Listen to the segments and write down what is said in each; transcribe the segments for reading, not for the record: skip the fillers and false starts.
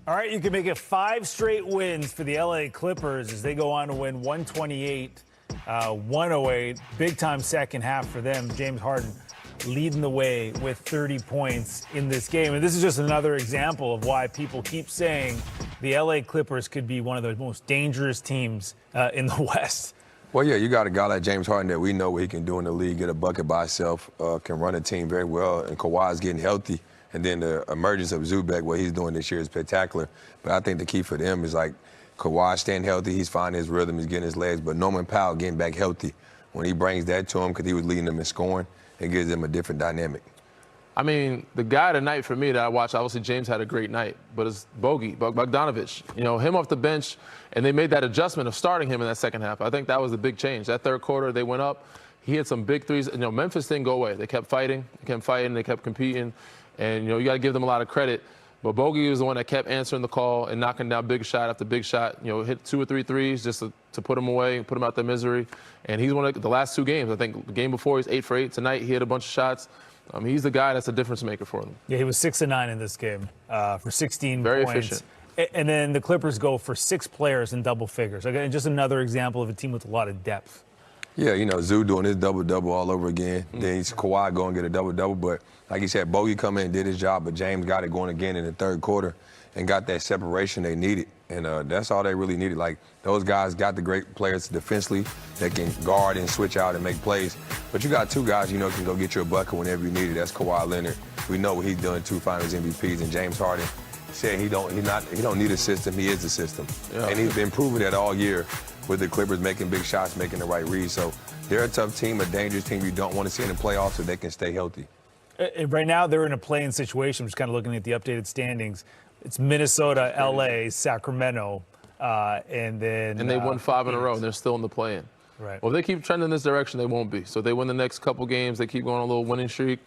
All right, you can make it 5 straight wins for the LA Clippers as they go on to win 128-108. Big-time second half for them. James Harden leading the way with 30 points in this game. And this is just another example of why people keep saying the LA Clippers could be one of the most dangerous teams in the West. Well, yeah, you got a guy like James Harden that we know what he can do in the league, get a bucket by himself, can run a team very well, and Kawhi's getting healthy. And then the emergence of Zubac, what he's doing this year is spectacular. But I think the key for them is like Kawhi staying healthy, he's finding his rhythm, he's getting his legs, but Norman Powell getting back healthy. When he brings that to him, because he was leading them in scoring, it gives them a different dynamic. I mean, the guy tonight for me that I watched, obviously James had a great night, but it's Bogdanovic. You know, him off the bench, and they made that adjustment of starting him in that second half. I think that was the big change. That third quarter, they went up. He had some big threes. You know, Memphis didn't go away. They kept fighting, they kept competing. And, you know, you got to give them a lot of credit. But Bogey was the one that kept answering the call and knocking down big shot after big shot. You know, hit 2 or 3 threes just to put them away, put them out their misery. And he's one of the last 2 games. I think the game before, he's 8 for 8. Tonight, he hit a bunch of shots. He's the guy that's a difference maker for them. Yeah, he was 6 of 9 in this game for 16 Very points. efficient. And then the Clippers go for 6 players in double figures. Again, just another example of a team with a lot of depth. Yeah, you know, Zoo doing his double-double all over again. Then he's Kawhi going to get a double-double. But like you said, Bogey come in and did his job, but James got it going again in the third quarter and got that separation they needed. And that's all they really needed. Like, those guys got the great players defensively that can guard and switch out and make plays. But you got 2 guys you know can go get you a bucket whenever you need it. That's Kawhi Leonard. We know what he's done, 2 Finals MVPs. And James Harden said he don't need a system. He is the system. Yeah. And he's been proving that all year with the Clippers making big shots, making the right reads. So they're a tough team, a dangerous team you don't want to see in the playoffs so they can stay healthy. Right now, they're in a play-in situation. I'm just kind of looking at the updated standings. It's Minnesota, LA, Sacramento, and then... And they won 5 in a row, and they're still in the play-in. Right. Well, if they keep trending this direction, they won't be. So if they win the next couple games, they keep going on a little winning streak,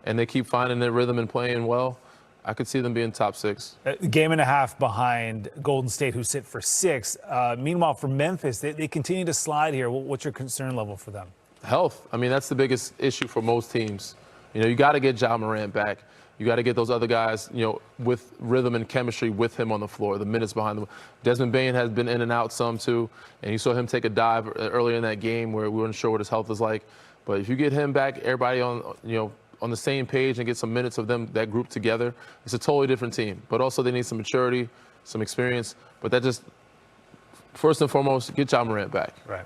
and they keep finding their rhythm and playing well, I could see them being top 6. Game and a half behind Golden State, who sit for 6. Meanwhile, for Memphis, they continue to slide here. What's your concern level for them? Health. I mean, that's the biggest issue for most teams. You know, you got to get Ja Morant back. You got to get those other guys, you know, with rhythm and chemistry with him on the floor, the minutes behind them. Desmond Bane has been in and out some, too, and you saw him take a dive earlier in that game where we weren't sure what his health was like. But if you get him back, everybody on the same page and get some minutes of them, that group together, it's a totally different team. But also they need some maturity, some experience. But that just, first and foremost, get Ja Morant back. Right.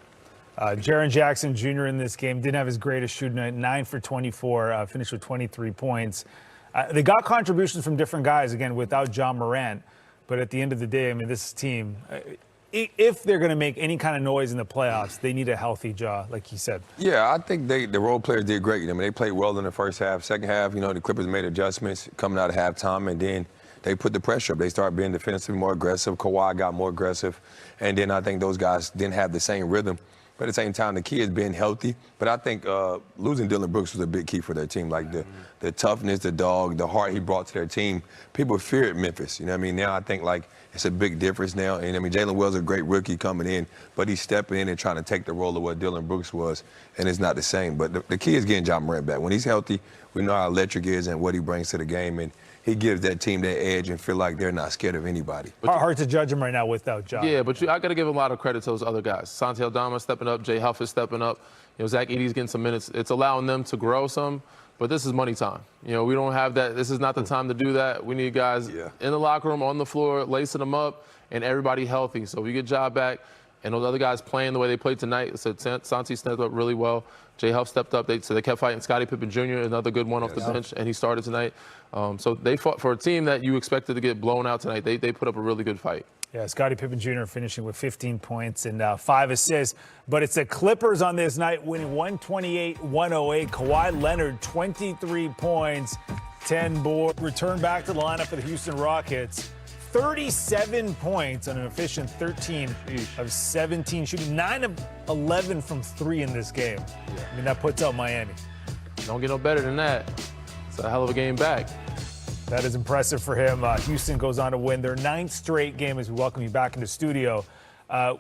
Jaren Jackson Jr. in this game didn't have his greatest shooting night, 9 for 24, finished with 23 points. They got contributions from different guys, again, without Ja Morant. But at the end of the day, I mean, this team, if they're going to make any kind of noise in the playoffs, they need a healthy Ja, like he said. Yeah, I think the role players did great. I mean, they played well in the first half. Second half, you know, the Clippers made adjustments coming out of halftime, and then they put the pressure up. They started being defensively more aggressive. Kawhi got more aggressive. And then I think those guys didn't have the same rhythm. But at the same time, the key is being healthy. But I think losing Dillon Brooks was a big key for their team. Like the toughness, the dog, the heart he brought to their team. People feared Memphis. You know what I mean? Now I think, like, it's a big difference now. And, I mean, Jalen Wells is a great rookie coming in, but he's stepping in and trying to take the role of what Dillon Brooks was, and it's not the same. But the key is getting Ja Morant back. When he's healthy, we know how electric he is and what he brings to the game, and he gives that team that edge and feel like they're not scared of anybody. Hard to judge him right now without Ja. Yeah, but I got to give a lot of credit to those other guys. Santi Aldama stepping up, Jay Huff is stepping up. You know, Zach Edey's getting some minutes. It's allowing them to grow some, but this is money time. You know, we don't have that. This is not the time to do that. We need guys in the locker room, on the floor, lacing them up, and everybody healthy. So if we get Ja back and those other guys playing the way they played tonight, so Santi stepped up really well. Jay Huff stepped up. So they kept fighting. Scottie Pippen Jr., another good one off the bench, and he started tonight. So they fought for a team that you expected to get blown out tonight. They put up a really good fight. Yeah, Scottie Pippen Jr. finishing with 15 points and 5 assists. But it's the Clippers on this night winning 128-108. Kawhi Leonard, 23 points, 10 boards. Return back to the lineup for the Houston Rockets. 37 points on an efficient 13 of 17 shooting. 9 of 11 from 3 in this game. I mean, that puts out Miami. Don't get no better than that. It's a hell of a game back. That is impressive for him. Houston goes on to win their 9th straight game as we welcome you back into studio.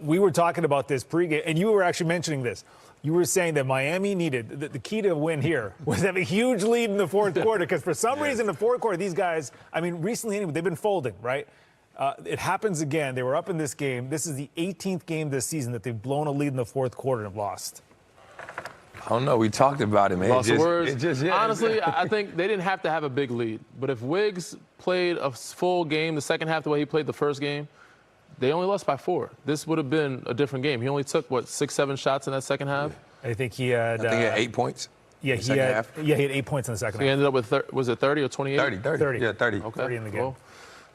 We were talking about this pregame, and you were actually mentioning this. You were saying that Miami needed, the key to win here was have a huge lead in the fourth quarter, because for some reason in the fourth quarter, these guys, I mean, recently anyway, they've been folding, right? It happens again. They were up in this game. This is the 18th game this season that they've blown a lead in the fourth quarter and have lost. I don't know. We talked about it, man. Lost words. Honestly, I think they didn't have to have a big lead. But if Wiggs played a full game, the second half the way he played the first game, they only lost by 4. This would have been a different game. He only took, 6, 7 shots in that second half? I think he had... he had 8 points. Yeah, he had 8 points in the second half. He ended up with, was it 30 or 28? 30. Yeah, 30. Okay. 30 in the game. Well,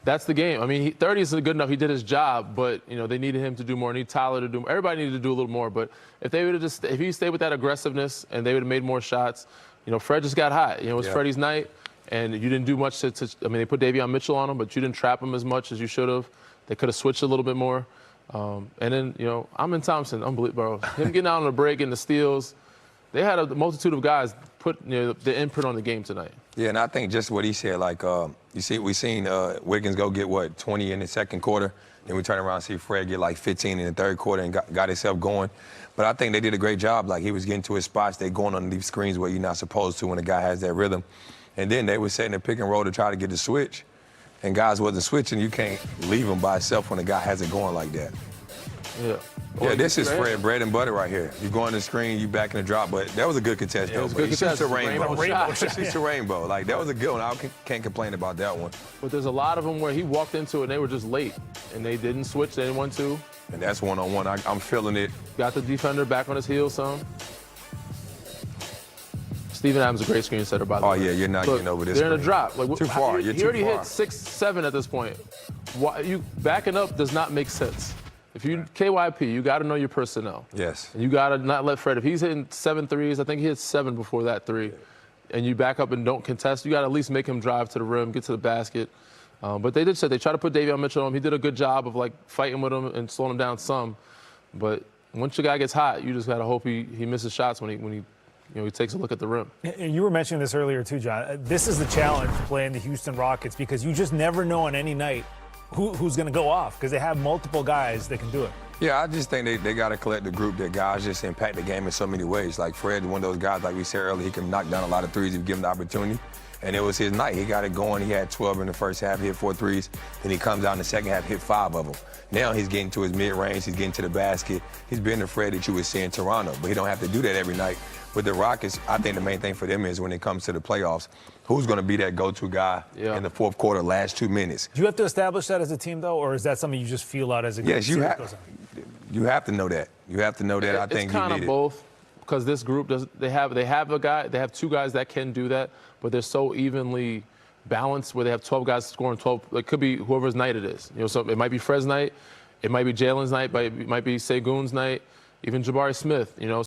that's the game. I mean, 30 isn't good enough. He did his job, but, they needed him to do more. Need Tyler to do more. Everybody needed to do a little more. But if they would have if he stayed with that aggressiveness and they would have made more shots, Fred just got hot. It was Freddie's night, and you didn't do much to I mean, they put Davion Mitchell on him, but you didn't trap him as much as you should have. They could have switched a little bit more. And then, Amin Thompson, unbelievable. Him getting out on the break and the steals, they had a multitude of guys put the imprint on the game tonight. Yeah, and I think just what he said, we seen Wiggins go get, 20 in the second quarter, then we turn around and see Fred get 15 in the third quarter and got himself going. But I think they did a great job. He was getting to his spots. They going on these screens where you're not supposed to when a guy has that rhythm. And then they were setting a pick and roll to try to get the switch. And guys wasn't switching. You can't leave him by himself when a guy has it going like that. Yeah. Yeah, this is Fred, bread and butter right here. You go on the screen, you back in the drop, but that was a good contest, though. It was a good contest. He shoots a rainbow. Rainbow He shoots a rainbow. That was a good one. I can't complain about that one. But there's a lot of them where he walked into it and they were just late, and they didn't switch. They didn't want to. And that's one-on-one. I'm feeling it. Got the defender back on his heels some. Steven Adams is a great screen setter, by the way. Oh, yeah, you're not getting over this. They're in a drop. Too far. He already hit 6, 7 at this point. You backing up does not make sense. If you KYP, you got to know your personnel. Yes. And you got to not let Fred. If he's hitting 7 threes, I think he hit 7 before that 3, and you back up and don't contest, you got to at least make him drive to the rim, get to the basket. But they did say they tried to put Davion Mitchell on him. He did a good job of fighting with him and slowing him down some. But once your guy gets hot, you just got to hope he misses shots when he takes a look at the rim. And you were mentioning this earlier too, John. This is the challenge playing the Houston Rockets because you just never know on any night who's going to go off because they have multiple guys that can do it. Yeah, I just think they got to collect the group that guys just impact the game in so many ways. Fred, one of those guys, like we said earlier, he can knock down a lot of threes if you give him the opportunity. And it was his night. He got it going. He had 12 in the first half, hit 4 threes. Then he comes out in the second half, hit 5 of them. Now he's getting to his mid-range. He's getting to the basket. He's been the Fred that you would see in Toronto. But he don't have to do that every night. With the Rockets, I think the main thing for them is when it comes to the playoffs, who's going to be that go-to guy in the fourth quarter, last 2 minutes. Do you have to establish that as a team, though, or is that something you just feel out as a Yes, you have to know that. You have to know that. I think you need it. It's kind of both, because this group they have a guy, they have 2 guys that can do that, but they're so evenly balanced where they have 12 guys scoring 12. It could be whoever's night it is. So it might be Fred's night, it might be Jalen's night, it might be Segun's night, even Jabari Smith.